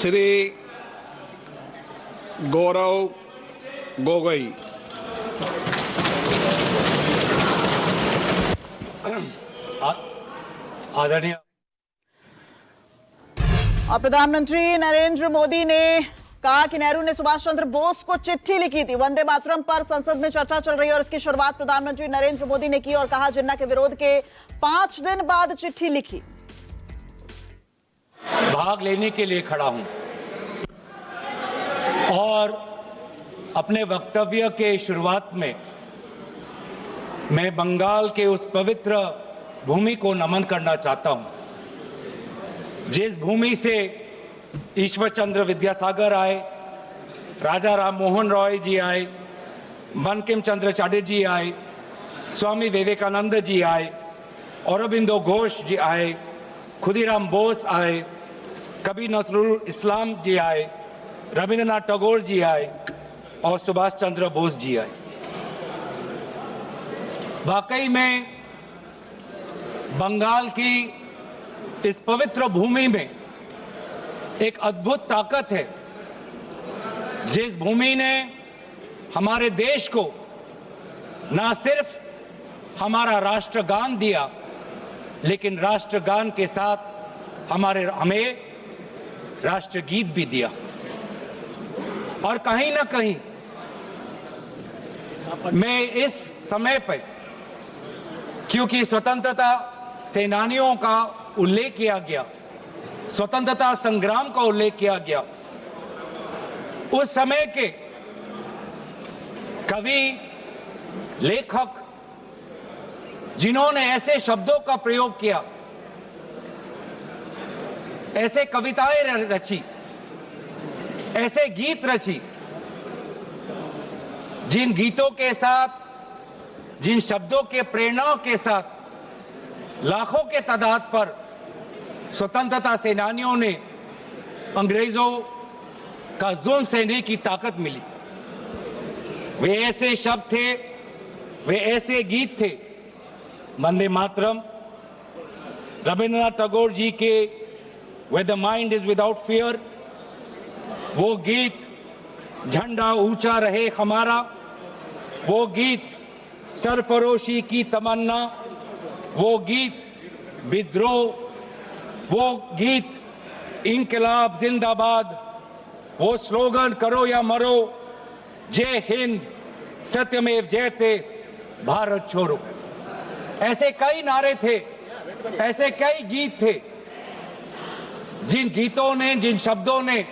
श्री गौरव गोगोई। आदरणीय प्रधानमंत्री नरेंद्र मोदी ने कहा कि नेहरू ने सुभाष चंद्र बोस को चिट्ठी लिखी थी। वंदे मातरम पर संसद में चर्चा चल रही है और इसकी शुरुआत प्रधानमंत्री नरेंद्र मोदी ने की और कहा जिन्ना के विरोध के 5 दिन बाद चिट्ठी लिखी। भाग लेने के लिए खड़ा हूं और अपने वक्तव्य के शुरुआत में मैं बंगाल के उस पवित्र भूमि को नमन करना चाहता हूं जिस भूमि से ईश्वर चंद्र विद्यासागर आए, राजा राम मोहन रॉय जी आए, बंकिम चंद्र चटर्जी आए, स्वामी विवेकानंद जी आए, औरबिंदो घोष जी आए, खुदीराम बोस आए, कबीर नजरुल इस्लाम जी आए, रविंद्रनाथ टैगोर जी आए और सुभाष चंद्र बोस जी आए। वाकई में बंगाल की इस पवित्र भूमि में एक अद्भुत ताकत है जिस भूमि ने हमारे देश को न सिर्फ हमारा राष्ट्रगान दिया लेकिन राष्ट्रगान के साथ हमें राष्ट्रगीत भी दिया। और कहीं ना कहीं मैं इस समय पर, क्योंकि स्वतंत्रता सेनानियों का उल्लेख किया गया, स्वतंत्रता संग्राम का उल्लेख किया गया, उस समय के कवि, लेखक जिन्होंने ऐसे शब्दों का प्रयोग किया, ऐसे कविताएं रची, ऐसे गीत रची, जिन गीतों के साथ, जिन शब्दों के प्रेरणाओं के साथ लाखों के तादाद पर स्वतंत्रता सेनानियों ने अंग्रेजों का जुल्म सहने की ताकत मिली। वे ऐसे शब्द थे, वे ऐसे गीत थे, वंदे मातरम, रविंद्रनाथ टैगोर जी के Where the mind is without fear, वो गीत झंडा ऊंचा रहे हमारा, वो गीत सरफरोशी की तमन्ना, वो गीत विद्रोह, वो गीत इंकलाब जिंदाबाद, वो स्लोगन करो या मरो, जय हिंद, सत्यमेव जयते, भारत छोड़ो। ऐसे कई नारे थे, ऐसे कई गीत थे जिन गीतों ने, जिन शब्दों ने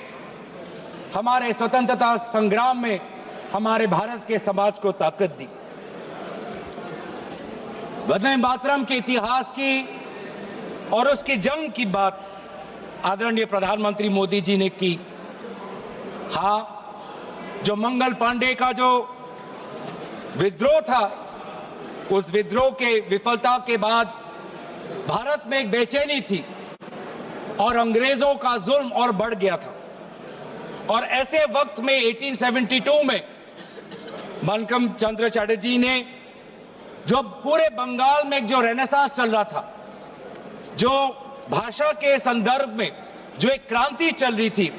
हमारे स्वतंत्रता संग्राम में हमारे भारत के समाज को ताकत दी। वंदे मातरम के इतिहास की और उसकी जंग की बात आदरणीय प्रधानमंत्री मोदी जी ने की। हां, जो मंगल पांडे का जो विद्रोह था, उस विद्रोह के विफलता के बाद भारत में एक बेचैनी थी और अंग्रेजों का जुल्म और बढ़ गया था। और ऐसे वक्त में 1872 में बंकिम चंद्र चटर्जी ने, जो पूरे बंगाल में जो रेनेसांस चल रहा था, जो भाषा के संदर्भ में जो एक क्रांति चल रही थी,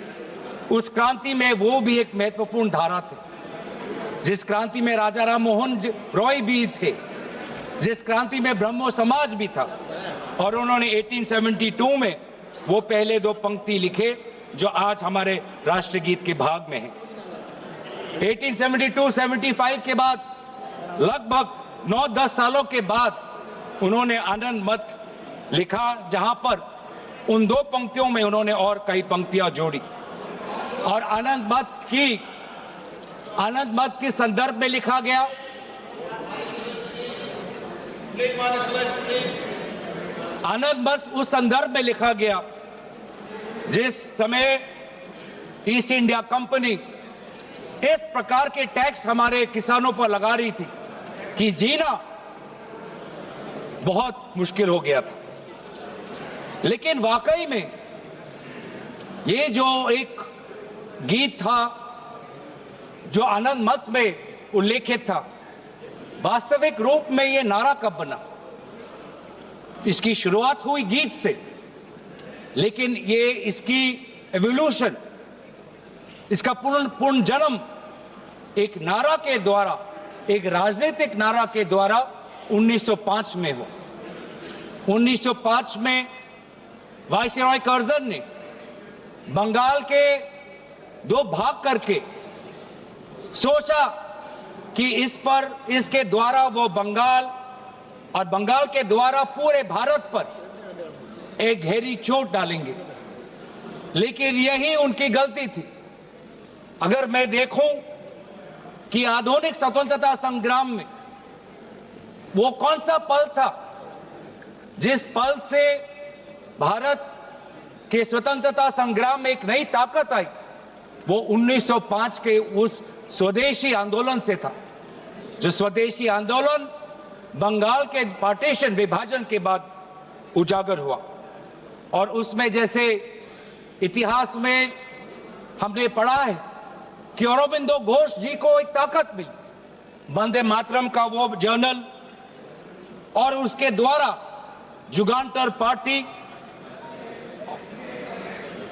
उस क्रांति में वो भी एक महत्वपूर्ण धारा थे। जिस क्रांति में राजा राम मोहन रॉय भी थे, जिस क्रांति में ब्रह्मो समाज भी था, और उन्होंने 1872 में वो पहले 2 पंक्ति लिखे जो आज हमारे राष्ट्रगीत के भाग में हैं। 1872-75 के बाद लगभग 9-10 सालों के बाद उन्होंने आनंद मत लिखा, जहां पर उन 2 पंक्तियों में उन्होंने और कई पंक्तियां जोड़ी। और आनंद मत के संदर्भ में लिखा गया, आनंद मत उस संदर्भ में लिखा गया जिस समय ईस्ट इंडिया कंपनी इस प्रकार के टैक्स हमारे किसानों पर लगा रही थी कि जीना बहुत मुश्किल हो गया था। लेकिन वाकई में ये जो एक गीत था जो आनंद मत में उल्लेखित था, वास्तविक रूप में ये नारा कब बना? इसकी शुरुआत हुई गीत से, लेकिन ये इसकी एवोल्यूशन, इसका पूर्ण जन्म एक नारा के द्वारा, एक राजनीतिक नारा के द्वारा 1905 में हुआ। 1905 में वायसराय कर्जन ने बंगाल के दो भाग करके सोचा कि इसके द्वारा वो बंगाल और बंगाल के द्वारा पूरे भारत पर एक गहरी चोट डालेंगे, लेकिन यही उनकी गलती थी। अगर मैं देखूं कि आधुनिक स्वतंत्रता संग्राम में वो कौन सा पल था जिस पल से भारत के स्वतंत्रता संग्राम में एक नई ताकत आई, वो 1905 के उस स्वदेशी आंदोलन से था। जो स्वदेशी आंदोलन बंगाल के पार्टीशन, विभाजन के बाद उजागर हुआ, और उसमें जैसे इतिहास में हमने पढ़ा है कि अरबिंदो घोष जी को एक ताकत मिली, वंदे मातरम का वो जर्नल, और उसके द्वारा जुगांतर पार्टी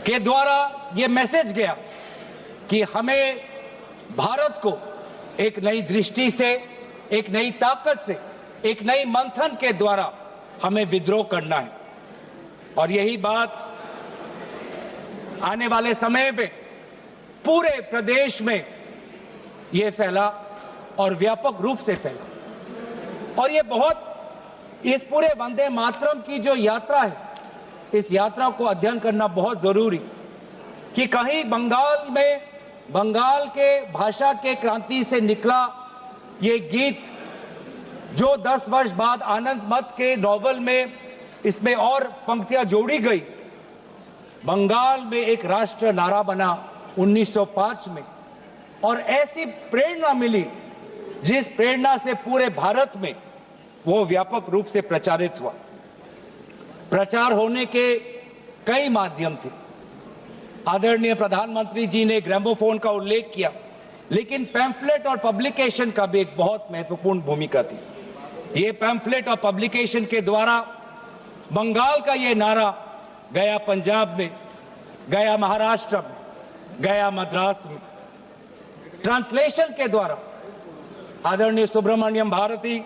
के द्वारा ये मैसेज गया कि हमें भारत को एक नई दृष्टि से, एक नई ताकत से, एक नई मंथन के द्वारा हमें विद्रोह करना है। और यही बात आने वाले समय में पूरे प्रदेश में ये फैला और व्यापक रूप से फैला। और ये बहुत, इस पूरे वंदे मातरम की जो यात्रा है, इस यात्रा को अध्ययन करना बहुत जरूरी, कि कहीं बंगाल में, बंगाल के भाषा के क्रांति से निकला ये गीत, जो 10 वर्ष बाद आनंद मत के नॉवल में इसमें और पंक्तियां जोड़ी गई, बंगाल में एक राष्ट्र नारा बना 1905 में, और ऐसी प्रेरणा मिली जिस प्रेरणा से पूरे भारत में वो व्यापक रूप से प्रचारित हुआ। प्रचार होने के कई माध्यम थे। आदरणीय प्रधानमंत्री जी ने ग्रामोफोन का उल्लेख किया, लेकिन पैम्फलेट और पब्लिकेशन का भी एक बहुत महत्वपूर्ण भूमिका थी। ये पैम्फलेट और पब्लिकेशन के द्वारा बंगाल का ये नारा गया पंजाब में, गया महाराष्ट्र में, गया मद्रास में। ट्रांसलेशन के द्वारा आदरणीय सुब्रमण्यम भारती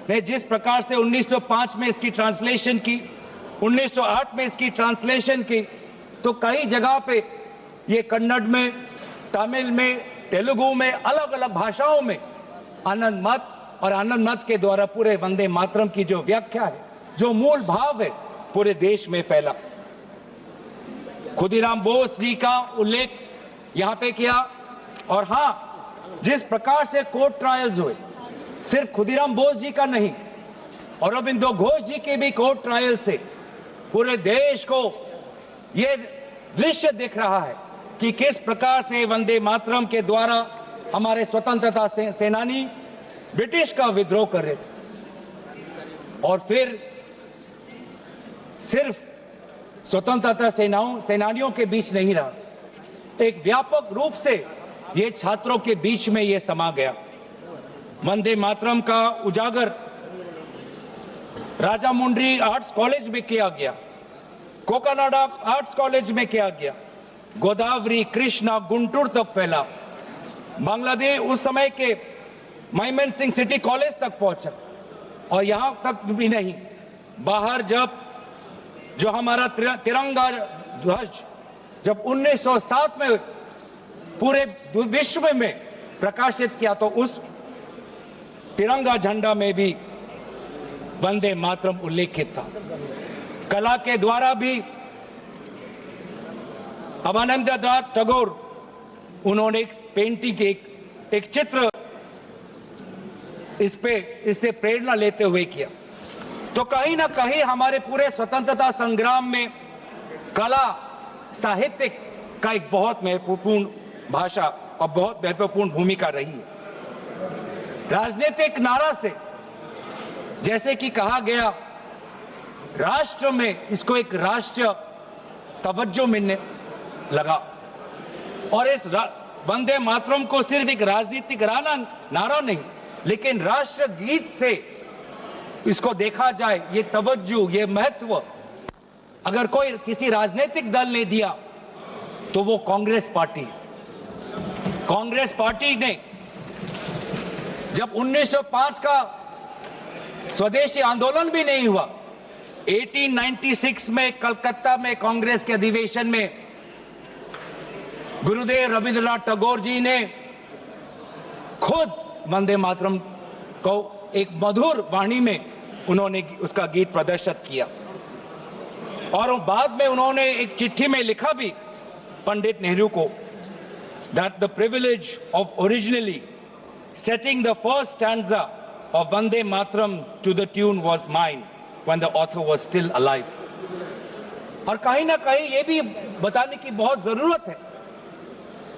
ने जिस प्रकार से 1905 में इसकी ट्रांसलेशन की, 1908 में इसकी ट्रांसलेशन की, तो कई जगह पे ये कन्नड़ में, तमिल में, तेलुगु में, अलग अलग भाषाओं में आनंद मत और आनंद मत के द्वारा पूरे वंदे मातरम की जो व्याख्या है, जो मूल भाव है, पूरे देश में फैला। खुदीराम बोस जी का उल्लेख यहां पे किया, और हां, जिस प्रकार से कोर्ट ट्रायल्स हुए, सिर्फ खुदीराम बोस जी का नहीं, अरबिंदो घोष जी के भी कोर्ट ट्रायल से पूरे देश को यह दृश्य दिख रहा है कि किस प्रकार से वंदे मातरम के द्वारा हमारे स्वतंत्रता सेनानी ब्रिटिश का विद्रोह कर रहे थे। और फिर सिर्फ स्वतंत्रता सेनानियों के बीच नहीं रहा, एक व्यापक रूप से ये छात्रों के बीच में ये समा गया। वंदे मातरम का उजागर राजामुंड्री आर्ट्स कॉलेज में किया गया, कोकानाडा आर्ट्स कॉलेज में किया गया, गोदावरी, कृष्णा, गुंटूर तक फैला, बांग्लादेश उस समय के मैमन सिंह सिटी कॉलेज तक पहुंचा, और यहां तक भी नहीं, बाहर जब जो हमारा तिरंगा ध्वज जब 1907 में पूरे विश्व में प्रकाशित किया, तो उस तिरंगा झंडा में भी वंदे मातरम उल्लेखित था। कला के द्वारा भी अवनींद्रनाथ टैगोर, उन्होंने एक पेंटिंग, एक चित्र इससे प्रेरणा लेते हुए किया। तो कहीं ना कहीं हमारे पूरे स्वतंत्रता संग्राम में कला, साहित्य का एक बहुत महत्वपूर्ण भाषा और बहुत महत्वपूर्ण भूमिका रही है। राजनीतिक नारा से, जैसे कि कहा गया, राष्ट्र में इसको एक राष्ट्रीय तवज्जो मिलने लगा, और इस वंदे मातरम को सिर्फ एक राजनीतिक नारा नहीं, लेकिन राष्ट्र गीत से इसको देखा जाए, ये तवज्जो, ये महत्व अगर कोई किसी राजनीतिक दल ने दिया, तो वो कांग्रेस पार्टी। कांग्रेस पार्टी ने जब 1905 का स्वदेशी आंदोलन भी नहीं हुआ, 1896 में कलकत्ता में कांग्रेस के अधिवेशन में गुरुदेव रविंद्रनाथ टैगोर जी ने खुद वंदे मातरम को एक मधुर वाणी में उन्होंने उसका गीत प्रदर्शित किया। और बाद में उन्होंने एक चिट्ठी में लिखा भी पंडित नेहरू को, that the privilege of originally setting the first stanza of Vande Mataram to the tune was mine when the author was still alive. और कहीं ना कहीं ये भी बताने की बहुत जरूरत है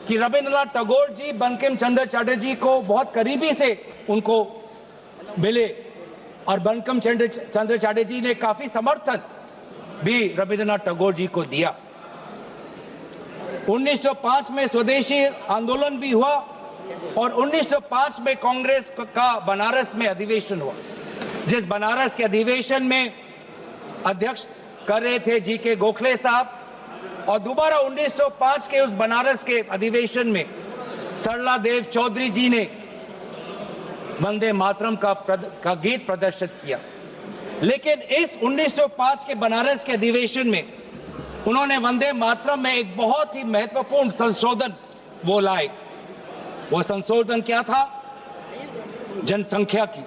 कि रविंद्रनाथ टैगोर जी बंकिम चंद्र चटर्जी को बहुत करीबी से उनको मिले और बंकिम चंद्र चटर्जी ने काफी समर्थन भी रविंद्रनाथ टैगोर जी को दिया। 1905 में स्वदेशी आंदोलन भी हुआ और 1905 में कांग्रेस का बनारस में अधिवेशन हुआ, जिस बनारस के अधिवेशन में अध्यक्ष कर रहे थे जी.के. गोखले साहब। और दोबारा 1905 के उस बनारस के अधिवेशन में सरला देव चौधरी जी ने वंदे मातरम का गीत प्रदर्शित किया। लेकिन इस 1905 के बनारस के अधिवेशन में उन्होंने वंदे मातरम में एक बहुत ही महत्वपूर्ण संशोधन वो लाए। वो संशोधन क्या था? जनसंख्या की।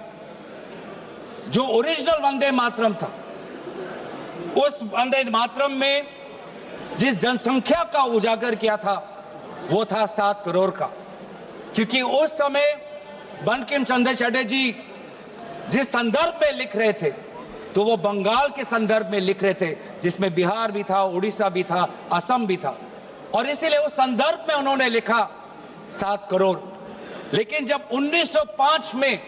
जो ओरिजिनल वंदे मातरम था, उस वंदे मातरम में जिस जनसंख्या का उजागर किया था वो था 7 करोड़ का। क्योंकि उस समय बंकिम चंद्र चटर्जी जिस संदर्भ में लिख रहे थे तो वो बंगाल के संदर्भ में लिख रहे थे, जिसमें बिहार भी था, उड़ीसा भी था, असम भी था। और इसीलिए उस संदर्भ में उन्होंने लिखा 7 करोड़। लेकिन जब 1905 में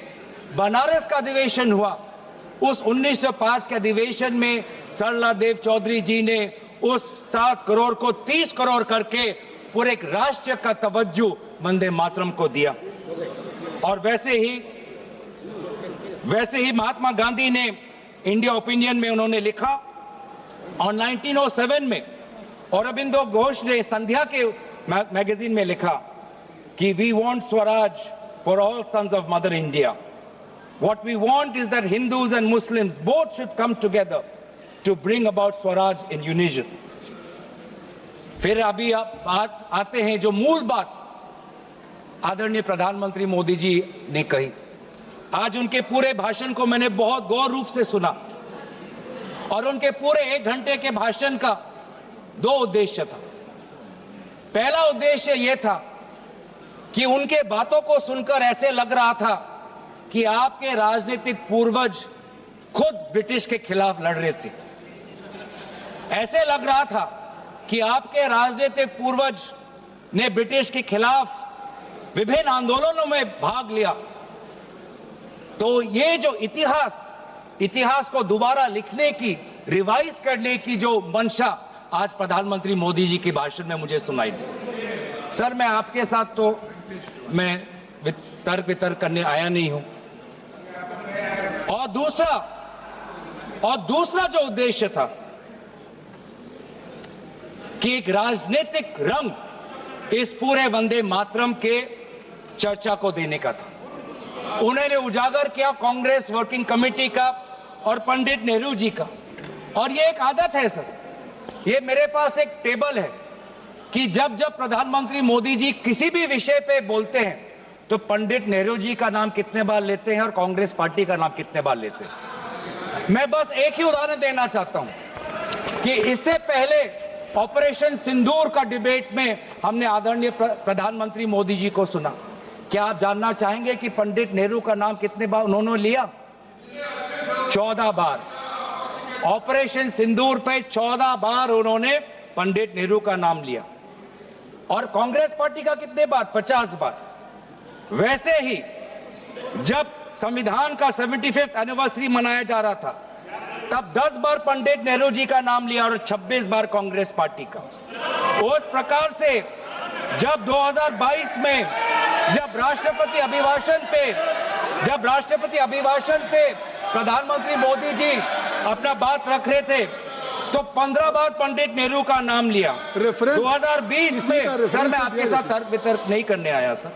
बनारस का अधिवेशन हुआ, उस 1905 के अधिवेशन में सरला देव चौधरी जी ने उस 7 करोड़ को 30 करोड़ करके पूरे एक राष्ट्र का तवज्जो वंदे मातरम को दिया। और वैसे ही महात्मा गांधी ने इंडिया ओपिनियन में उन्होंने लिखा और 1907 में औरबिंदो घोष ने संध्या के मैगजीन में लिखा कि we want swaraj for all sons of mother India. What we want is that Hindus and Muslims both should come together to bring about swaraj in unison. फिर अभी आप बात आते हैं जो मूल बात आदरणीय प्रधानमंत्री मोदी जी ने कही। आज उनके पूरे भाषण को मैंने बहुत गौर रूप से सुना और उनके पूरे 1 घंटे के भाषण का 2 उद्देश्य था। पहला उद्देश्य यह था कि उनके बातों को सुनकर ऐसे लग रहा था कि आपके राजनीतिक पूर्वज खुद ब्रिटिश के खिलाफ लड़ रहे थे। ऐसे लग रहा था कि आपके राजनीतिक पूर्वज ने ब्रिटिश के खिलाफ विभिन्न आंदोलनों में भाग लिया। तो ये जो इतिहास को दोबारा लिखने की, रिवाइज करने की जो मंशा आज प्रधानमंत्री मोदी जी के भाषण में मुझे सुनाई दी। सर, मैं आपके साथ तो मैं तर्क वितर्क करने आया नहीं हूं। और दूसरा जो उद्देश्य था कि एक राजनीतिक रंग इस पूरे वंदे मातरम के चर्चा को देने का था। उन्होंने उजागर किया कांग्रेस वर्किंग कमेटी का और पंडित नेहरू जी का। और ये एक आदत है सर, ये मेरे पास एक टेबल है कि जब जब प्रधानमंत्री मोदी जी किसी भी विषय पे बोलते हैं तो पंडित नेहरू जी का नाम कितने बार लेते हैं और कांग्रेस पार्टी का नाम कितने बार लेते हैं। मैं बस एक ही उदाहरण देना चाहता हूं कि इससे पहले ऑपरेशन सिंदूर का डिबेट में हमने आदरणीय प्रधानमंत्री मोदी जी को सुना। क्या आप जानना चाहेंगे कि पंडित नेहरू का नाम कितने बार उन्होंने लिया? 14 बार। ऑपरेशन सिंदूर पे 14 बार उन्होंने पंडित नेहरू का नाम लिया। और कांग्रेस पार्टी का कितने बार? 50 बार। वैसे ही जब संविधान का 75th एनिवर्सरी मनाया जा रहा था तब 10 बार पंडित नेहरू जी का नाम लिया और 26 बार कांग्रेस पार्टी का। उस प्रकार से जब 2022 में जब राष्ट्रपति अभिभाषण पे प्रधानमंत्री मोदी जी अपना बात रख रहे थे तो 15 बार पंडित नेहरू का नाम लिया। 2020 में, सर मैं आपके साथ तर्क वितर्क नहीं करने आया सर।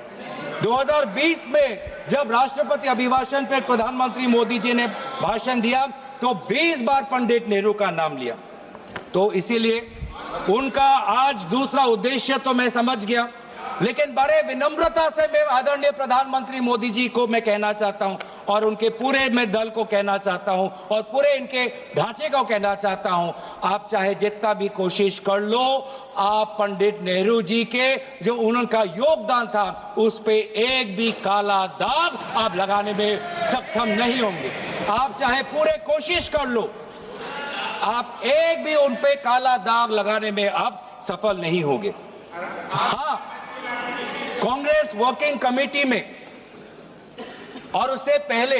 2020 में जब राष्ट्रपति अभिभाषण पर प्रधानमंत्री मोदी जी ने भाषण दिया तो 20 बार पंडित नेहरू का नाम लिया। तो इसीलिए उनका आज दूसरा उद्देश्य तो मैं समझ गया, लेकिन बड़े विनम्रता से मैं आदरणीय प्रधानमंत्री मोदी जी को मैं कहना चाहता हूं और उनके पूरे मैं दल को कहना चाहता हूं और पूरे इनके ढांचे को कहना चाहता हूं, आप चाहे जितना भी कोशिश कर लो, आप पंडित नेहरू जी के जो उनका योगदान था उस पे एक भी काला दाग आप लगाने में सक्षम नहीं होंगे। आप चाहे पूरे कोशिश कर लो, आप एक भी उन पे काला दाग लगाने में आप सफल नहीं होंगे। हाँ, कांग्रेस वर्किंग कमेटी में और उससे पहले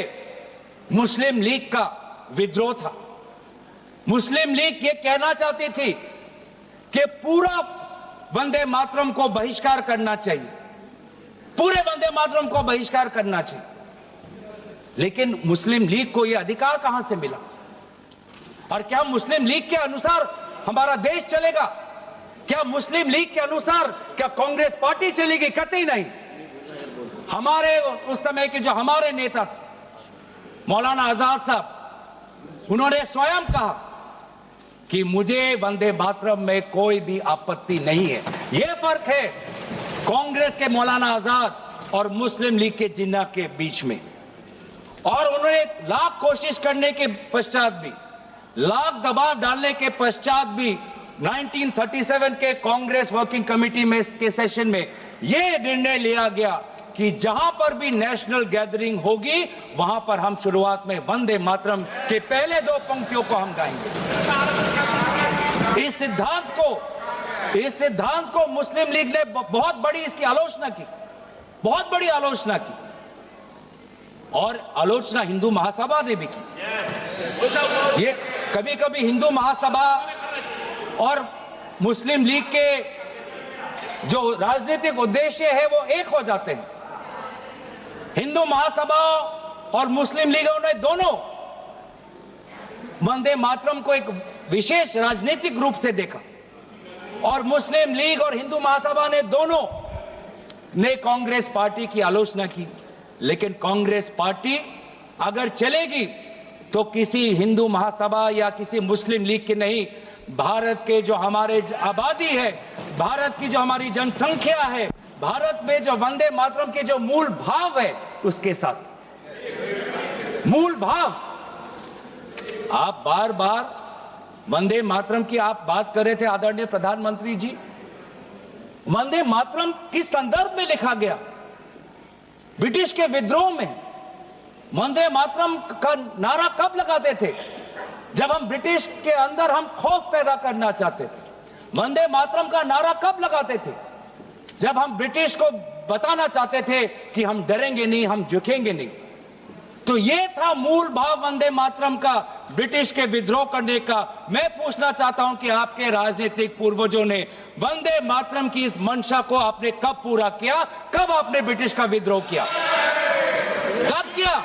मुस्लिम लीग का विद्रोह था। मुस्लिम लीग ये कहना चाहती थी कि पूरा वंदे मातरम को बहिष्कार करना चाहिए, पूरे वंदे मातरम को बहिष्कार करना चाहिए। लेकिन मुस्लिम लीग को यह अधिकार कहां से मिला? और क्या मुस्लिम लीग के अनुसार हमारा देश चलेगा? क्या मुस्लिम लीग के अनुसार क्या कांग्रेस पार्टी चलेगी? कतई नहीं। हमारे उस समय के जो हमारे नेता थे मौलाना आजाद साहब, उन्होंने स्वयं कहा कि मुझे वंदे मातरम में कोई भी आपत्ति नहीं है। यह फर्क है कांग्रेस के मौलाना आजाद और मुस्लिम लीग के जिन्ना के बीच में। और उन्होंने लाख कोशिश करने के पश्चात भी, लाख दबाव डालने के पश्चात भी 1937 के कांग्रेस वर्किंग कमेटी में के सेशन में यह निर्णय लिया गया कि जहां पर भी नेशनल गैदरिंग होगी वहां पर हम शुरुआत में वंदे मातरम के पहले दो पंक्तियों को हम गाएंगे। इस सिद्धांत को मुस्लिम लीग ने बहुत बड़ी इसकी आलोचना की, बहुत बड़ी आलोचना की, और आलोचना हिंदू महासभा ने भी की। ये कभी कभी हिंदू महासभा और मुस्लिम लीग के जो राजनीतिक उद्देश्य है वो एक हो जाते हैं। हिंदू महासभा और मुस्लिम लीगों ने दोनों वंदे मातरम को एक विशेष राजनीतिक रूप से देखा और मुस्लिम लीग और हिंदू महासभा ने दोनों ने कांग्रेस पार्टी की आलोचना की। लेकिन कांग्रेस पार्टी अगर चलेगी तो किसी हिंदू महासभा या किसी मुस्लिम लीग की नहीं, भारत के जो हमारे आबादी है, भारत की जो हमारी जनसंख्या है, भारत में जो वंदे मातरम के जो मूल भाव है उसके साथ मूल भाव। आप बार बार वंदे मातरम की आप बात कर रहे थे आदरणीय प्रधानमंत्री जी। वंदे मातरम किस संदर्भ में लिखा गया? ब्रिटिश के विद्रोह में वंदे मातरम का नारा कब लगाते थे? जब हम ब्रिटिश के अंदर हम खौफ पैदा करना चाहते थे। वंदे मातरम का नारा कब लगाते थे? जब हम ब्रिटिश को बताना चाहते थे कि हम डरेंगे नहीं, हम झुकेंगे नहीं। तो ये था मूल भाव वंदे मातरम का, ब्रिटिश के विद्रोह करने का। मैं पूछना चाहता हूं कि आपके राजनीतिक पूर्वजों ने वंदे मातरम की इस मंशा को आपने कब पूरा किया? कब आपने ब्रिटिश का विद्रोह किया? कब किया?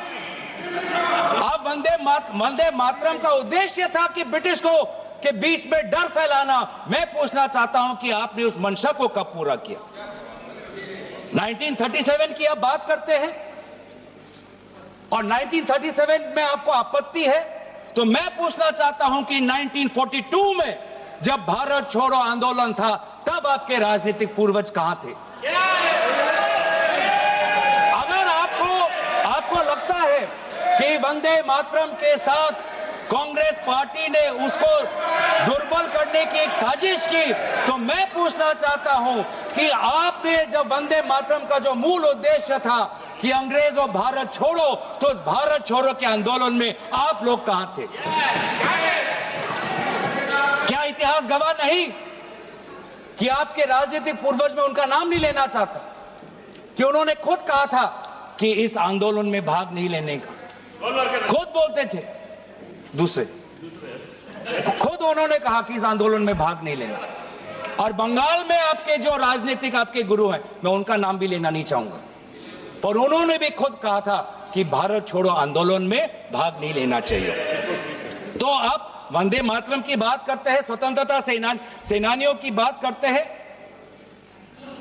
अब वंदे मातरम का उद्देश्य था कि ब्रिटिश को के बीच में डर फैलाना। मैं पूछना चाहता हूं कि आपने उस मंशा को कब पूरा किया? 1937 की आप बात करते हैं और 1937 में आपको आपत्ति है, तो मैं पूछना चाहता हूं कि 1942 में जब भारत छोड़ो आंदोलन था तब आपके राजनीतिक पूर्वज कहां थे? अगर आपको लगता है कि वंदे मातरम के साथ कांग्रेस पार्टी ने उसको दुर्बल करने की एक साजिश की, तो मैं पूछना चाहता हूं कि आपने जब वंदे मातरम का जो मूल उद्देश्य था कि अंग्रेजों भारत छोड़ो, तो उस भारत छोड़ो के आंदोलन में आप लोग कहां थे? क्या इतिहास गवाह नहीं कि आपके राजनीतिक पूर्वज में उनका नाम नहीं लेना चाहता कि उन्होंने खुद कहा था कि इस आंदोलन में भाग नहीं लेने का? खुद बोलते थे दूसरे, खुद उन्होंने कहा कि इस आंदोलन में भाग नहीं लेना। और बंगाल में आपके जो राजनीतिक आपके गुरु हैं, मैं उनका नाम भी लेना नहीं चाहूंगा, पर उन्होंने भी खुद कहा था कि भारत छोड़ो आंदोलन में भाग नहीं लेना चाहिए। तो अब वंदे मातरम की बात करते हैं, स्वतंत्रता सेनानियों की बात करते हैं,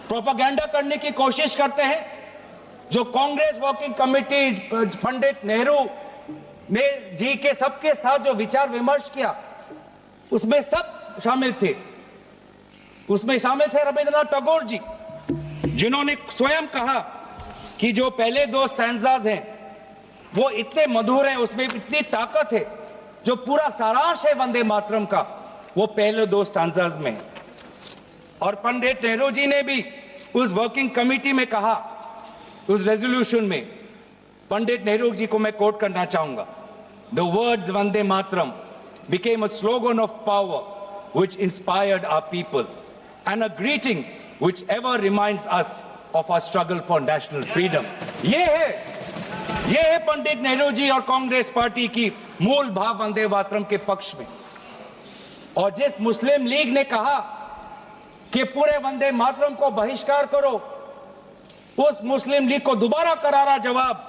प्रोपेगेंडा करने की कोशिश करते हैं। जो कांग्रेस वर्किंग कमेटी पंडित नेहरू ने जी के सबके साथ जो विचार विमर्श किया, उसमें सब शामिल थे। उसमें शामिल थे रविंद्रनाथ टैगोर जी, जिन्होंने स्वयं कहा कि जो पहले दो स्टैंजाज हैं वो इतने मधुर हैं, उसमें इतनी ताकत है, जो पूरा सारांश है वंदे मातरम का वो पहले दो स्टैंजाज में है। और पंडित नेहरू जी ने भी उस वर्किंग कमेटी में कहा, उस रेजोल्यूशन में पंडित नेहरू जी को मैं कोट करना चाहूंगा, the words Vande Mataram became a slogan of power which inspired our people and a greeting which ever reminds us of our struggle for national freedom. ये है पंडित नेहरू जी और कांग्रेस पार्टी की मूल भाव वंदे मातरम के पक्ष में। और जिस मुस्लिम लीग ने कहा कि पूरे वंदे मातरम को बहिष्कार करो, उस मुस्लिम लीग को दोबारा करारा जवाब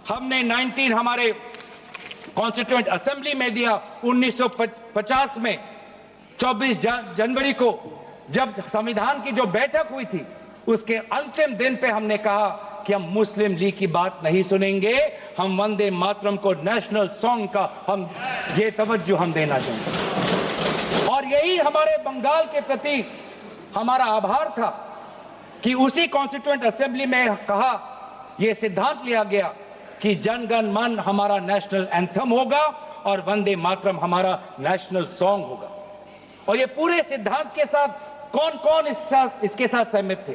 हमने हमारे कॉन्स्टिट्यूएंट असेंबली में दिया 1950 में 24 जनवरी को, जब संविधान की जो बैठक हुई थी उसके अंतिम दिन पे हमने कहा कि हम मुस्लिम लीग की बात नहीं सुनेंगे, हम वंदे मातरम को नेशनल सॉन्ग का ये तवज्जो हम देना चाहेंगे। और यही हमारे बंगाल के प्रति हमारा आभार था कि उसी कॉन्स्टिट्यूएंट असेंबली में कहा, यह सिद्धांत लिया गया कि जन गण मन हमारा नेशनल एंथम होगा और वंदे मातरम हमारा नेशनल सॉन्ग होगा। और ये पूरे सिद्धांत के साथ कौन कौन इसके साथ सहमत थे?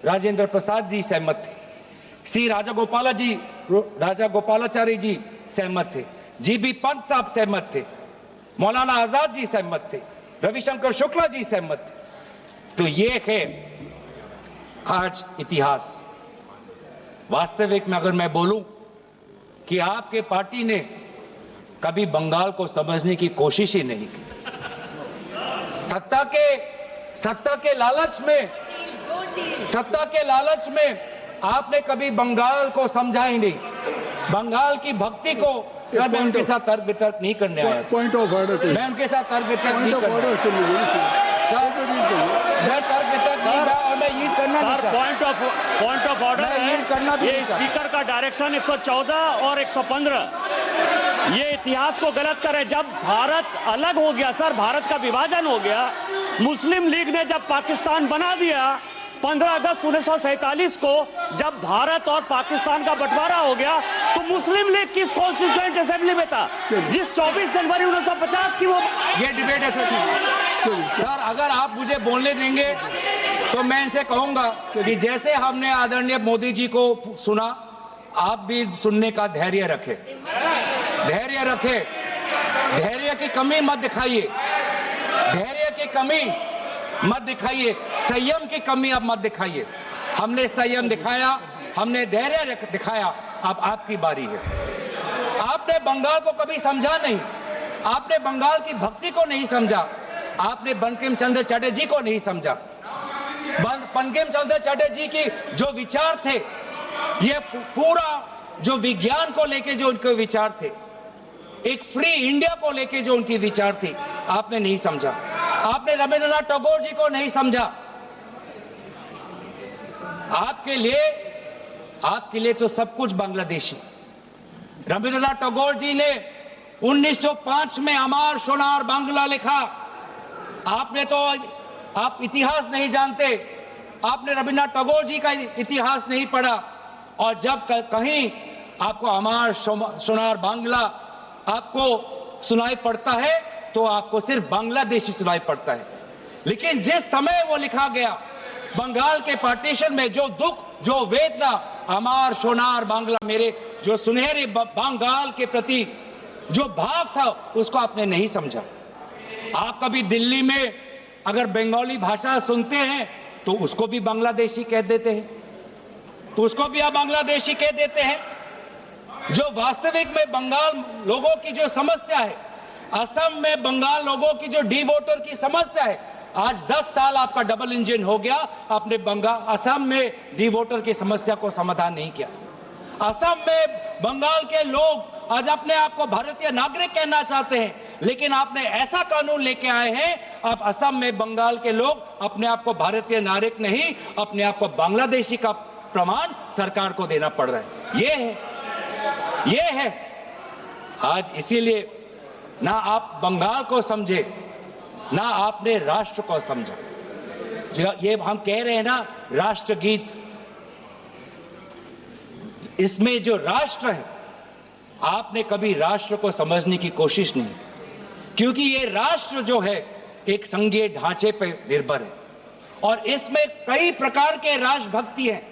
राजेंद्र प्रसाद जी सहमत थे, सी राजागोपालाचारी जी सहमत थे, जीबी पंत साहब सहमत थे, मौलाना आजाद जी सहमत थे, रविशंकर शुक्ला जी सहमत थे। तो ये है आज इतिहास। वास्तविक में अगर मैं बोलूं कि आपके पार्टी ने कभी बंगाल को समझने की कोशिश ही नहीं की। सत्ता के लालच में आपने कभी बंगाल को समझा ही नहीं। बंगाल की भक्ति को सर मैं उनके साथ तर्क वितर्क नहीं करने आया। पॉइंट ऑफ ऑर्डर, मैं उनके साथ तर्क वितर्क नहीं करने आया। मैं तर्क वितर्क नहीं था और मैं ये करना नहीं चाहता। पॉइंट ऑफ ऑर्डर है, ये स्पीकर का डायरेक्शन 114 और 115 ये इतिहास को गलत करे। जब भारत अलग हो गया सर, भारत का विभाजन हो गया, मुस्लिम लीग ने जब पाकिस्तान बना दिया 15 अगस्त 1947 को, जब भारत और पाकिस्तान का बंटवारा हो गया, तो मुस्लिम लीग किस कॉन्स्टिट्यूएंट असेंबली में था जिस 24 जनवरी 1950 की वो ये डिबेट है सर। अगर आप मुझे बोलने देंगे तो मैं इनसे कहूंगा कि जैसे हमने आदरणीय मोदी जी को सुना, आप भी सुनने का धैर्य रखें। धैर्य की कमी मत दिखाइए, संयम की कमी अब मत दिखाइए। हमने संयम दिखाया, हमने धैर्य दिखाया, अब आपकी बारी है। आपने बंगाल को कभी समझा नहीं, आपने बंगाल की भक्ति को नहीं समझा, आपने बंकिम चंद्र चटर्जी को नहीं समझा। बंकिम चंद्र चटर्जी की जो विचार थे, ये पूरा जो विज्ञान को लेके जो उनके विचार थे, एक फ्री इंडिया को लेके जो उनकी विचार थी, आपने नहीं समझा। आपने रविंद्रनाथ टैगोर जी को नहीं समझा। आपके लिए तो सब कुछ बांग्लादेशी। रविंद्रनाथ टैगोर जी ने 1905 में अमार सोनार बांग्ला लिखा। आप इतिहास नहीं जानते, आपने रविंद्रनाथ टैगोर जी का इतिहास नहीं पढ़ा। और जब कहीं आपको अमार सोनार बांग्ला आपको सुनाई पड़ता है तो आपको सिर्फ बांग्लादेशी सुनाई पड़ता है। लेकिन जिस समय वो लिखा गया, बंगाल के पार्टीशन में जो दुख, जो वेदना, अमार सोनार बांग्ला, मेरे जो सुनहरे बंगाल के प्रति जो भाव था, उसको आपने नहीं समझा। आप कभी दिल्ली में अगर बंगाली भाषा सुनते हैं तो उसको भी बांग्लादेशी कह देते हैं, जो वास्तविक में बंगाल लोगों की जो समस्या है, असम में बंगाल लोगों की जो डी वोटर की समस्या है, आज 10 साल आपका डबल इंजन हो गया, आपने असम में डी वोटर की समस्या को समाधान नहीं किया। असम में बंगाल के लोग आज अपने आप को भारतीय नागरिक कहना चाहते हैं, लेकिन आपने ऐसा कानून लेके आए हैं, आप असम में बंगाल के लोग अपने आप को भारतीय नागरिक नहीं, अपने आप को बांग्लादेशी का प्रमाण सरकार को देना पड़ रहा है। ये है आज। इसीलिए ना आप बंगाल को समझे, ना आपने राष्ट्र को समझा। ये हम कह रहे हैं ना राष्ट्रगीत, इसमें जो राष्ट्र है, आपने कभी राष्ट्र को समझने की कोशिश नहीं, क्योंकि ये राष्ट्र जो है एक संघीय ढांचे पर निर्भर है और इसमें कई प्रकार के राष्ट्रभक्ति हैं।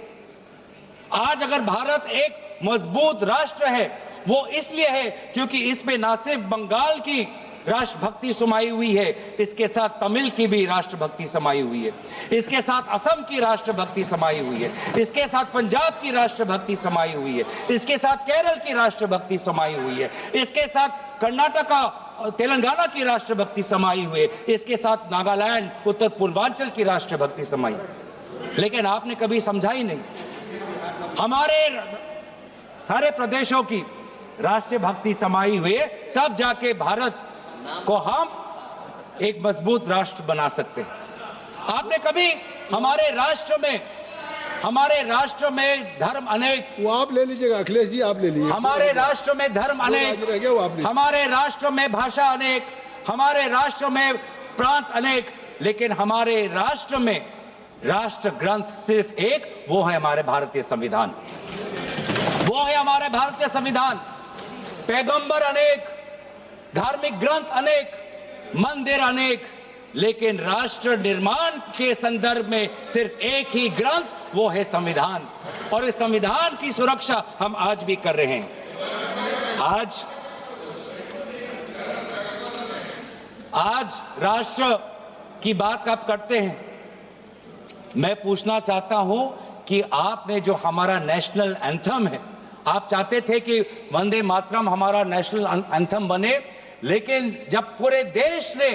आज अगर भारत एक मजबूत राष्ट्र है, वो इसलिए है क्योंकि इसमें ना सिर्फ बंगाल की राष्ट्रभक्ति समाई हुई है, इसके साथ तमिल की भी राष्ट्रभक्ति समाई हुई है, इसके साथ असम की राष्ट्रभक्ति समाई हुई है, इसके साथ पंजाब की राष्ट्रभक्ति समाई हुई है, इसके साथ केरल की राष्ट्रभक्ति समाई हुई है, इसके साथ कर्नाटका तेलंगाना की राष्ट्रभक्ति समाई हुई है, इसके साथ नागालैंड उत्तर पूर्वांचल की राष्ट्रभक्ति समाई। लेकिन आपने कभी समझा ही नहीं। हमारे सारे प्रदेशों की राष्ट्रीय भक्ति समाई हुई है, तब जाके भारत को हम एक मजबूत राष्ट्र बना सकते हैं। आपने कभी हमारे राष्ट्र में धर्म अनेक, वो आप ले लीजिएगा अखिलेश जी, आप ले लीजिए। हमारे राष्ट्र में धर्म अनेक, हमारे राष्ट्र में भाषा अनेक, हमारे राष्ट्र में प्रांत अनेक, लेकिन हमारे राष्ट्र में राष्ट्र ग्रंथ सिर्फ एक, वो है हमारे भारतीय संविधान। वो है हमारे भारतीय संविधान। पैगंबर अनेक, धार्मिक ग्रंथ अनेक, मंदिर अनेक, लेकिन राष्ट्र निर्माण के संदर्भ में सिर्फ एक ही ग्रंथ, वो है संविधान। और इस संविधान की सुरक्षा हम आज भी कर रहे हैं। आज राष्ट्र की बात आप करते हैं। मैं पूछना चाहता हूं कि आपने जो हमारा नेशनल एंथम है, आप चाहते थे कि वंदे मातरम हमारा नेशनल एंथम बने, लेकिन जब पूरे देश ने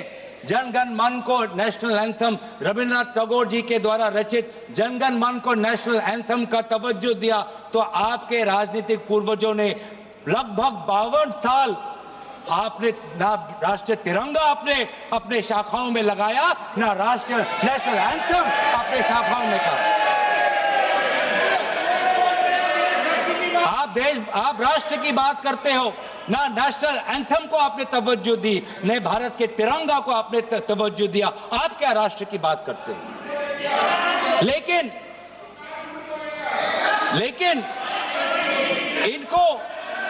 जनगण मन को नेशनल एंथम, रविंद्रनाथ टैगोर जी के द्वारा रचित जनगण मन को नेशनल एंथम का तवज्जो दिया, तो आपके राजनीतिक पूर्वजों ने लगभग 52 साल आपने ना राष्ट्रीय तिरंगा अपने शाखाओं में लगाया, ना राष्ट्रीय नेशनल एंथम अपने शाखाओं में कहा। आप राष्ट्र की बात करते हो, ना नेशनल एंथम को आपने तवज्जो दी, न भारत के तिरंगा को आपने तवज्जो दिया। आप क्या राष्ट्र की बात करते हो? लेकिन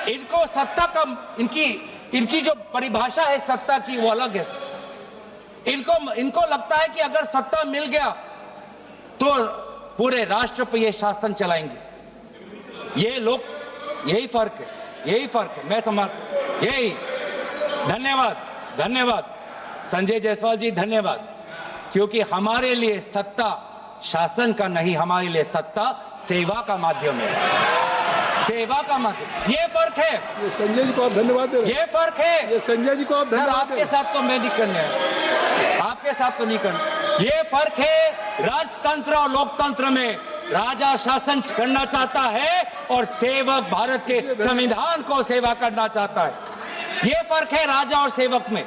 इनको सत्ता का, इनकी जो परिभाषा है सत्ता की, वो अलग है। इनको लगता है कि अगर सत्ता मिल गया तो पूरे राष्ट्र पर ये शासन चलाएंगे। ये लोग, यही फर्क है। मैं समझ, यही। धन्यवाद संजय जायसवाल जी, धन्यवाद। क्योंकि हमारे लिए सत्ता शासन का नहीं, हमारे लिए सत्ता सेवा का माध्यम है। सेवा का माध्यम, ये फर्क है। ये संजय जी को आप धन्यवाद दे रहे हैं। ये फर्क है। ये संजय जी को आप धन्यवाद। आपके साथ तो मैं नहीं करने, आपके साथ तो नहीं करना। ये फर्क है राजतंत्र और लोकतंत्र में। राजा शासन करना चाहता है और सेवक भारत के संविधान को सेवा करना चाहता है। ये फर्क है राजा और सेवक में।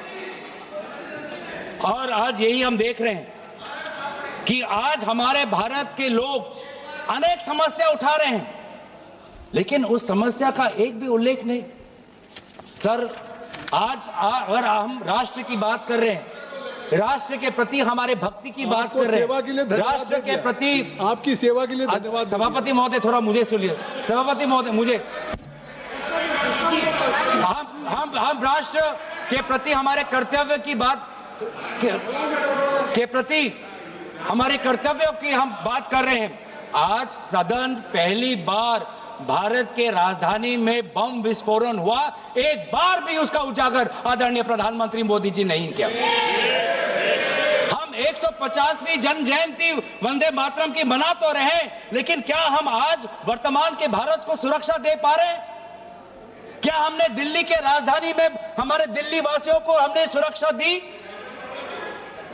और आज यही हम देख रहे हैं कि आज हमारे भारत के लोग अनेक समस्या उठा रहे हैं, लेकिन उस समस्या का एक भी उल्लेख नहीं। सर, आज अगर हम राष्ट्र की बात कर रहे हैं, राष्ट्र के प्रति हमारे भक्ति की बात कर रहे हैं, राष्ट्र के प्रति आपकी सेवा के लिए धन्यवाद। सभापति महोदय, थोड़ा मुझे सुनिए। सभापति महोदय, मुझे हम राष्ट्र के प्रति हमारे कर्तव्य की बात के प्रति हमारे कर्तव्यों की हम बात कर रहे हैं। आज सदन पहली बार भारत के राजधानी में बम विस्फोरण हुआ, एक बार भी उसका उजागर आदरणीय प्रधानमंत्री मोदी जी नहीं किया। हम 150वीं जन्म जयंती वंदे मातरम की मना तो रहे, लेकिन क्या हम आज वर्तमान के भारत को सुरक्षा दे पा रहे हैं? क्या हमने दिल्ली के राजधानी में हमारे दिल्ली वासियों को हमने सुरक्षा दी?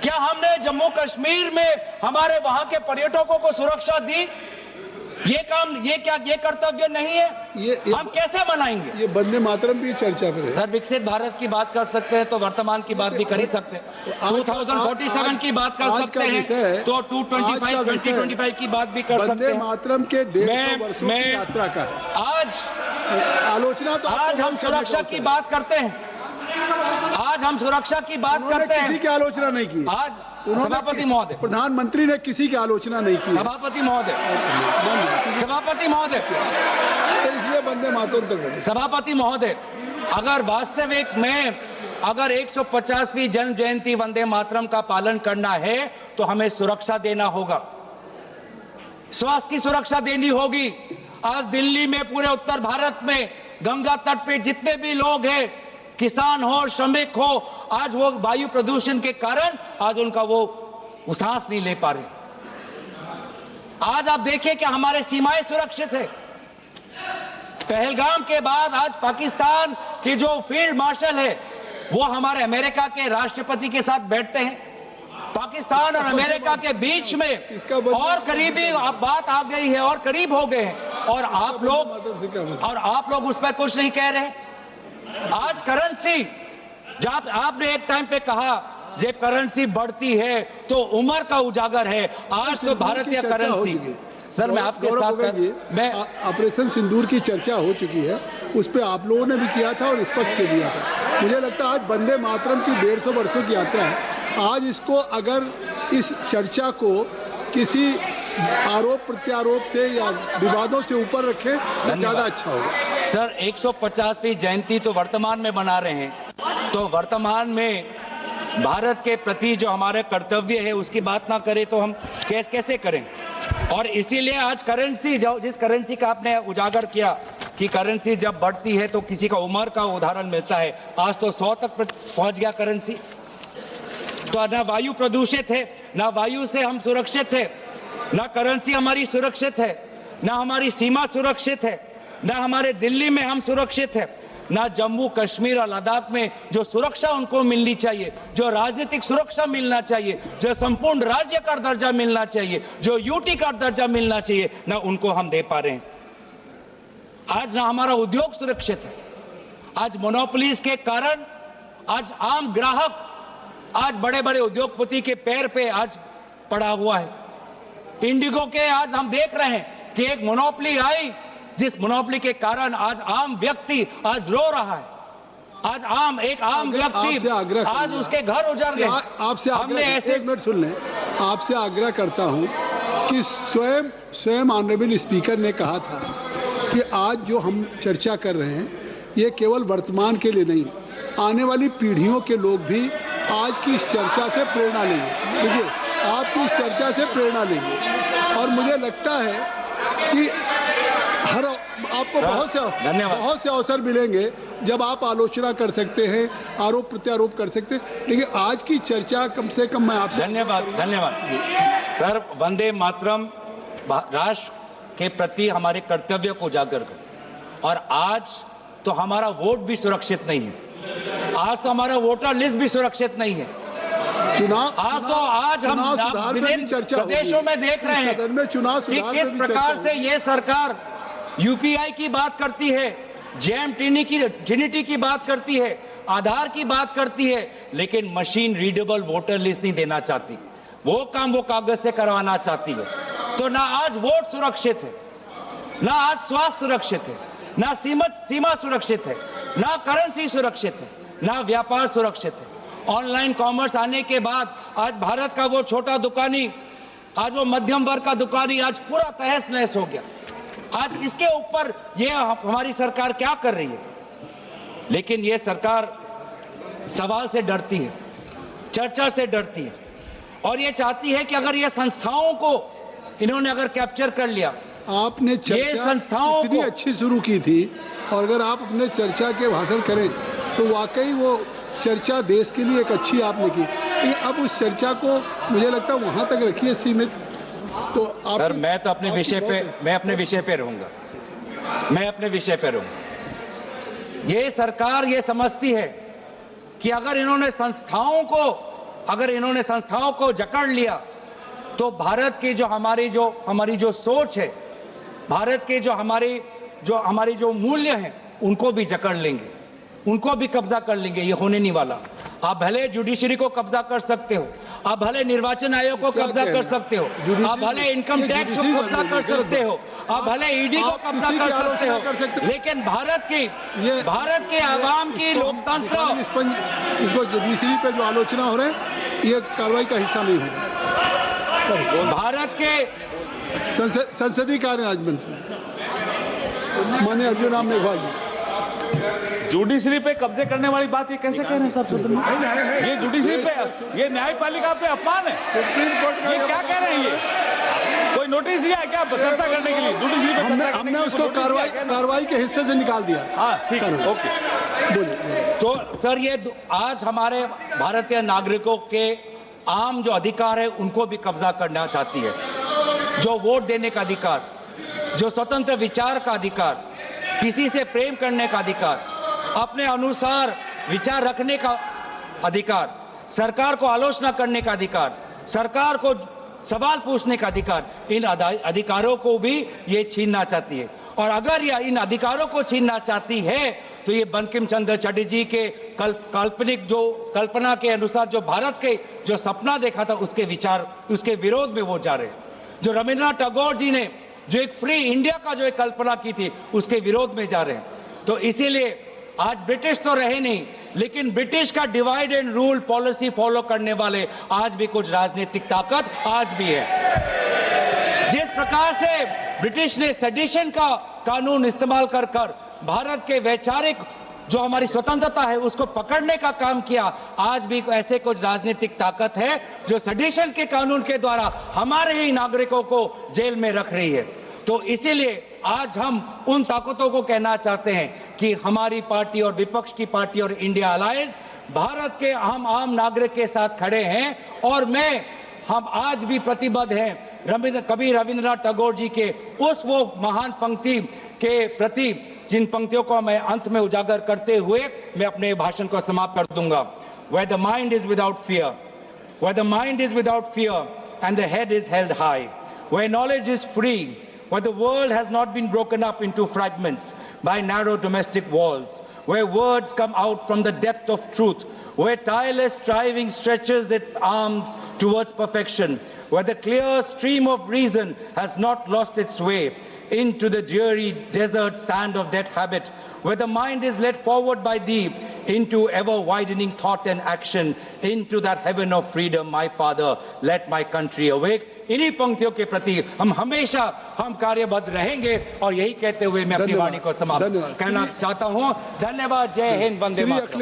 क्या हमने जम्मू कश्मीर में हमारे वहां के पर्यटकों को सुरक्षा दी? ये काम, ये क्या, ये कर्तव्य नहीं है? हम कैसे मनाएंगे? ये वंदे मातरम भी चर्चा पर है। सर, विकसित भारत की बात कर सकते हैं तो वर्तमान की बात भी कर ही सकते हैं। 2047 की बात कर सकते हैं तो 2025 की बात भी कर सकते वंदे हैं। मातरम के 150 वर्षों की यात्रा का आलोचना तो आज हम सुरक्षा की बात करते हैं। आज हम सुरक्षा की बात करते हैं। किसी की आलोचना नहीं की आज सभापति महोदय, प्रधानमंत्री ने किसी की आलोचना नहीं की। सभापति महोदय, सभापति महोदय, इसलिए वंदे मातरम तक। सभापति महोदय, अगर वास्तविक में अगर 150वीं जन्म जयंती वंदे मातरम का पालन करना है तो हमें सुरक्षा देना होगा, स्वास्थ्य की सुरक्षा देनी होगी। आज दिल्ली में, पूरे उत्तर भारत में, गंगा तट पे जितने भी लोग हैं, किसान हो, श्रमिक हो, आज वो वायु प्रदूषण के कारण आज उनका वो सांस नहीं ले पा रहे। आज आप देखिए कि हमारे सीमाएं सुरक्षित है। पहलगाम के बाद आज पाकिस्तान के जो फील्ड मार्शल है वो हमारे अमेरिका के राष्ट्रपति के साथ बैठते हैं। पाकिस्तान और अमेरिका के बीच में और करीबी बात आ गई है और करीब हो गए हैं, और आप लोग उस पर कुछ नहीं कह रहे। आज करेंसी, जब आपने एक टाइम पे कहा जब करेंसी बढ़ती है तो उम्र का उजागर है, आज तो भारतीय करेंसी। सर, मैं आपके साथ मैं ऑपरेशन सिंदूर की चर्चा हो चुकी है, उस पर आप लोगों ने भी किया था और स्पष्ट कर दिया था। मुझे लगता है आज वंदे मातरम की 150 वर्षों की यात्रा है। आज इसको, अगर इस चर्चा को किसी आरोप प्रत्यारोप से या विवादों से ऊपर रखें तो ज्यादा अच्छा होगा। सर, 150वीं जयंती तो वर्तमान में मना रहे हैं, तो वर्तमान में भारत के प्रति जो हमारे कर्तव्य है उसकी बात ना करें तो हम कैसे करें? और इसीलिए आज करेंसी, जिस करेंसी का आपने उजागर किया कि करेंसी जब बढ़ती है तो किसी का उम्र का उदाहरण मिलता है, आज तो 100 तक पहुंच गया करेंसी। तो ना वायु प्रदूषित है, ना वायु से हम सुरक्षित है, ना करेंसी हमारी सुरक्षित है, ना हमारी सीमा सुरक्षित है, ना हमारे दिल्ली में हम सुरक्षित है, ना जम्मू कश्मीर और लद्दाख में जो सुरक्षा उनको मिलनी चाहिए, जो राजनीतिक सुरक्षा मिलना चाहिए, जो संपूर्ण राज्य का दर्जा मिलना चाहिए, जो यूटी का दर्जा मिलना चाहिए, ना उनको हम दे पा रहे हैं। आज ना हमारा उद्योग सुरक्षित है। आज मोनोपोलीज के कारण आज आम ग्राहक, आज बड़े बड़े उद्योगपति के पैर पे आज पड़ा हुआ है। इंडिगो के आज हम देख रहे हैं कि एक मोनोपोली आई, जिस मोनोपोली के कारण आज आम व्यक्ति आज रो रहा है। आज एक आम व्यक्ति आज उसके घर उजड़ गए। आपसे हमने ऐसे, एक मिनट सुन लें, आपसे आग्रह करता हूं कि स्वयं ऑनरेबल स्पीकर ने कहा था कि आज जो हम चर्चा कर रहे हैं ये केवल वर्तमान के लिए नहीं, आने वाली पीढ़ियों के लोग भी आज की इस चर्चा से प्रेरणा लेंगे। देखिए, आपकी इस चर्चा से प्रेरणा लेंगे और मुझे लगता है कि आपको बहुत से अवसर मिलेंगे जब आप आलोचना कर सकते हैं, आरोप प्रत्यारोप कर सकते हैं, लेकिन आज की चर्चा कम से कम मैं आपसे धन्यवाद सर। वंदे मातरम राष्ट्र के प्रति हमारे कर्तव्य को उजागर कर, और आज तो हमारा वोट भी सुरक्षित नहीं है, आज तो हमारा वोटर लिस्ट भी सुरक्षित नहीं है। आज हम विभिन्न प्रदेशों में देख रहे हैं कि किस प्रकार से ये सरकार यूपीआई की बात करती है, जेम ट्रिनिटी की बात करती है, आधार की बात करती है, लेकिन मशीन रीडेबल वोटर लिस्ट नहीं देना चाहती। वो काम वो कागज से करवाना चाहती है। तो ना आज वोट सुरक्षित है, ना आज स्वास्थ्य सुरक्षित है, ना सीमा सुरक्षित है, ना करेंसी सुरक्षित है, ना व्यापार सुरक्षित है। ऑनलाइन कॉमर्स आने के बाद आज भारत का वो छोटा दुकानी, आज वो मध्यम वर्ग का दुकानी आज पूरा तहस नहस हो गया। आज इसके ऊपर ये हमारी सरकार क्या कर रही है? लेकिन ये सरकार सवाल से डरती है, चर्चा से डरती है, और ये चाहती है कि अगर ये संस्थाओं को इन्होंने अगर कैप्चर कर लिया, आपने चर्चा संस्थाओं इतनी अच्छी शुरू की थी, और अगर आप अपने चर्चा के भाषण करें तो वाकई वो चर्चा देश के लिए एक अच्छी आपने की, लेकिन अब उस चर्चा को मुझे लगता है वहां तक रखिए सीमित। तो आप सर, मैं तो अपने विषय पे रहूंगा, मैं अपने विषय पे रहूंगा। ये सरकार ये समझती है कि अगर इन्होंने संस्थाओं को जकड़ लिया तो भारत की हमारी जो सोच है भारत के जो मूल्य हैं उनको भी जकड़ लेंगे, उनको भी कब्जा कर लेंगे। ये होने नहीं वाला। आप भले जुडिशरी को कब्जा कर सकते हो, आप भले निर्वाचन आयोग को कब्जा कर सकते हो, आप भले इनकम टैक्स को कब्जा कर सकते हो, आप भले ईडी को कब्जा कर सकते हो, लेकिन भारत के आवाम की लोकतंत्र, इसको जुडिशरी पे जो आलोचना हो रहे हैं ये कार्रवाई का हिस्सा नहीं होगा। भारत के संसदीय कार्य राज्य मंत्री माननीय अर्जुन राम मेघवाल जी, जुडिशरी पे कब्जे करने वाली बात ये कैसे कह रहे हैं साहब सदन में? ये जुडिशरी पे, ये न्यायपालिका पे अपमान है। सुप्रीम कोर्ट में ये क्या कह रहे हैं? ये कोई नोटिस दिया है क्या चर्चा करने के लिए? जुडिशरी पे हमने उसको कार्रवाई के हिस्से से निकाल दिया। हाँ ठीक है, ओके बोलिए। तो सर ये आज हमारे भारतीय नागरिकों के आम जो अधिकार है उनको भी कब्जा करना चाहती है। जो वोट देने का अधिकार, जो स्वतंत्र विचार का अधिकार, किसी से प्रेम करने का अधिकार, अपने अनुसार विचार रखने का अधिकार, सरकार को आलोचना करने का अधिकार, सरकार को सवाल पूछने का अधिकार, इन अधिकारों को भी ये छीनना चाहती है। और अगर यह इन अधिकारों को छीनना चाहती है तो ये बंकिम चंद्र चटर्जी के काल्पनिक जो कल्पना के अनुसार जो भारत के जो सपना देखा था उसके विरोध में वो जा रहे हैं। जो रविन्द्रनाथ टैगोर जी ने जो एक फ्री इंडिया का जो एक कल्पना की थी उसके विरोध में जा रहे हैं। तो इसीलिए आज ब्रिटिश तो रहे नहीं, लेकिन ब्रिटिश का divide and rule policy follow करने वाले आज भी कुछ राजनीतिक ताकत आज भी है। जिस प्रकार से ब्रिटिश ने सेडिशन का कानून इस्तेमाल कर भारत के वैचारिक जो हमारी स्वतंत्रता है उसको पकड़ने का काम किया, आज भी ऐसे कुछ राजनीतिक ताकत है जो सेडिशन के कानून के द्वारा हमारे ही नागरिकों को जेल में रख रही है। तो इसीलिए आज हम उन ताकतों को कहना चाहते हैं कि हमारी पार्टी और विपक्ष की पार्टी और इंडिया अलायंस भारत के हम आम नागरिक के साथ खड़े हैं। और हम आज भी प्रतिबद्ध हैं कवि रविन्द्रनाथ टैगोर जी के वो महान पंक्ति के प्रति, जिन पंक्तियों को मैं अंत में उजागर करते हुए मैं अपने भाषण को समाप्त कर दूंगा। Where the mind is without fear, where the mind is without fear and the head is held high, where knowledge is free, where the world has not been broken up into fragments by narrow domestic walls, where words come out from the depth of truth, where tireless striving stretches its arms towards perfection, where the clear stream of reason has not lost its way into the dreary desert sand of dead habit, where the mind is led forward by thee into ever-widening thought and action, into that heaven of freedom, my Father, let my country awake. इन्हीं पंक्तियों के प्रति हम हमेशा कार्यबद्ध रहेंगे और यही कहते हुए मैं अपनी वाणी को समाप्त करना चाहता हूं। धन्यवाद। जय हिंद, वंदे मातरम।